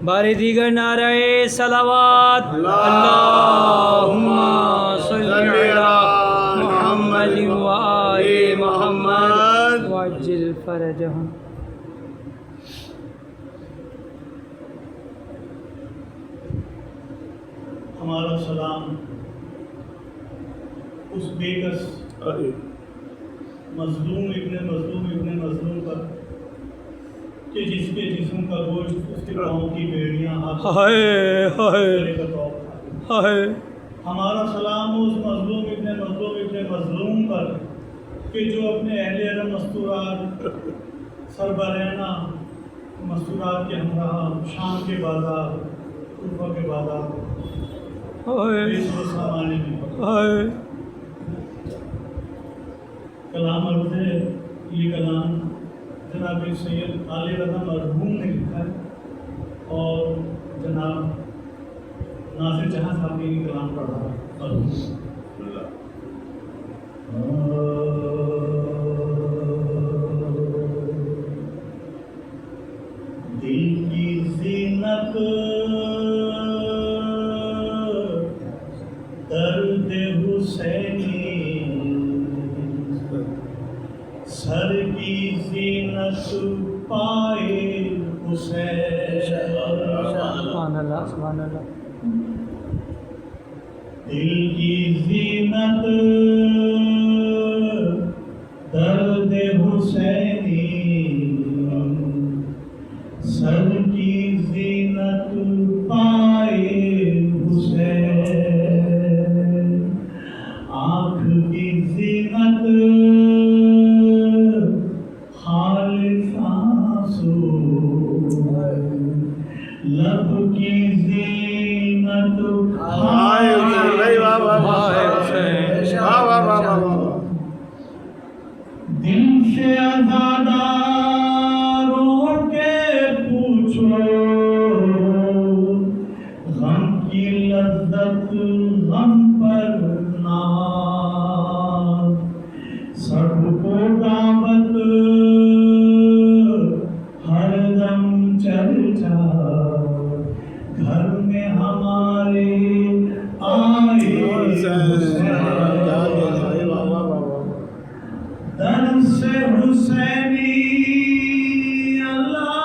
بار دیگر نعرہ صلوات اللہم صلی علی محمد و آل محمد وعجل فرجہم. ہمارا سلام اس بے کس مظلوم ابن مظلوم پر کہ جس کے جسم کا گوشت اس کے پاؤں کی بیڑیاں ہائے ہائے. ہمارا سلام اس مظلوم ابن مظلوم پر کہ جو اپنے اہل علم مستورات سربرہنہ مستورات کے ہمراہ شام کے بازار کوفہ کے بازار کلام عرض ہے. یہ کلام جناب سید علی رضا مرحوم نے لکھا ہے اور جناب ناصر جہاں صاحب نے یہ کلام پڑھا ہے. دل کی زینت درد حسینی سر کی زینت پائے حسین. سبحان اللہ سبحان اللہ. دل کی زینت درد حسینی سر کی زینت پائے حسین. آنکھ کی زینت خالص آنسو لب کی زینت دل سے آزادہ رو کے پوچھو غم کی لذت غم پر ناز. سب کو دعوت ہر دم چرچا گھر میں ہمارے آئے در سے حسینی اللہ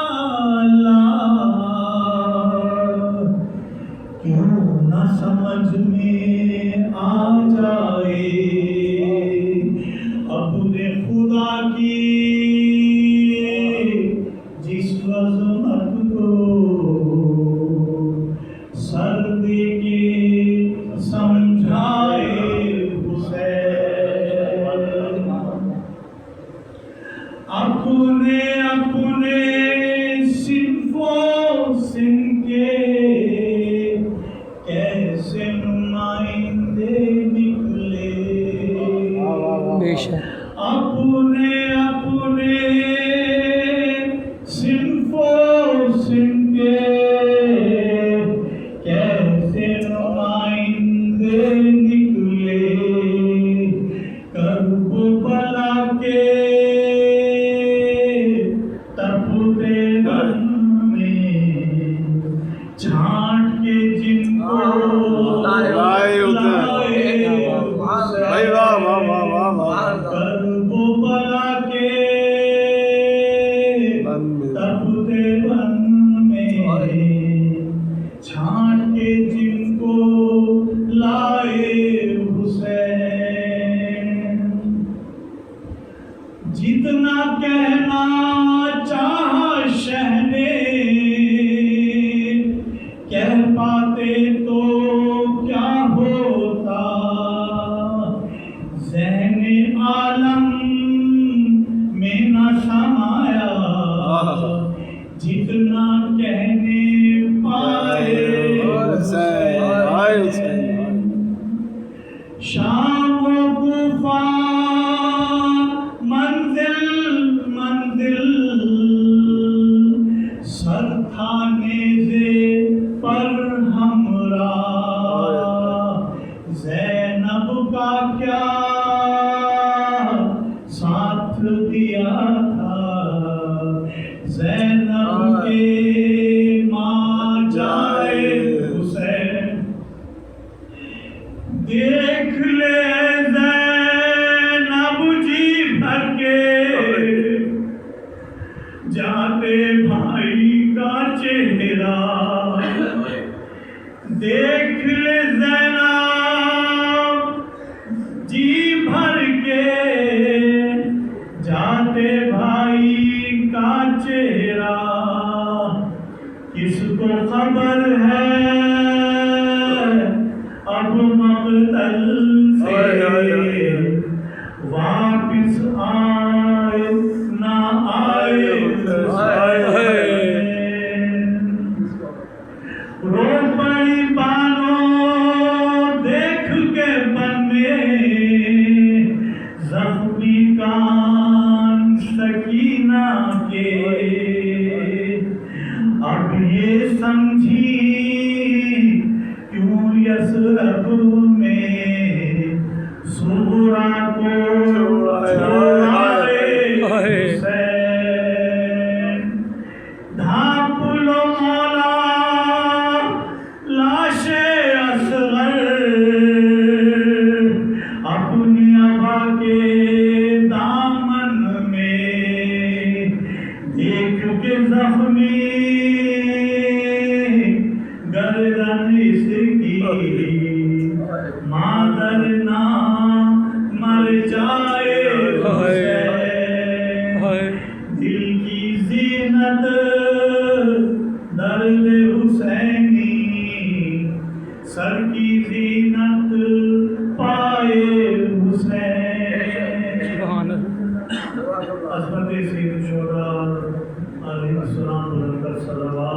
اللہ کیوں نہ سمجھ میں آ جائے اپنے خدا کی جس عظمت کو سر دے کے سمجھائے حسین. اپنے صنف و سن کے کیسے نمائندے نکلے. بے شک. اپنے صنف و سن کے کیسے نمائندے نکلے. کرب بلا کے تپتے دن میں چھانٹ کے جن کو لائے کرب بلا کے تپتے دن میں چھانٹ کے جن کو لائے حسین. جتنا کہنا چاہا شہ نے کہہ پاتے تو کیا ہوتا. ذہن عالم میں نہ سمایا جتنا کہنے پائے حسین. شام و کوفہ منزل سر تھا نیزے پر ہمراہ. زینب کا کیا ساتھ دیا تھا زینب کے ماں جائے حسین دیکھ لے زینب جی بھر کے جاتے بھائی کا چہرہ دیکھ لے زینب جی بھر کے جاتے بھائی کا چہرہ کس کو خبر ہے اب مقتل سے واپس آئے نہ آئے رو پڑی بانو دیکھ کے بنے زخمی کان سکینہ کے اب یہ سمجھی کیوں یثرب میں زہرا کو چھوڑائے حسین ڈھانپ لو مولا لاش اصغر اپنی ابا کے دامن میں دیکھ کے زخمی گردن اس کی مادر نہ مر جائے حسین دل کی زینت درد حسینی سر کی زینت پائے حسین سبحان اللہ عظمت سید الشہداء علیہ السلام بلند صلوات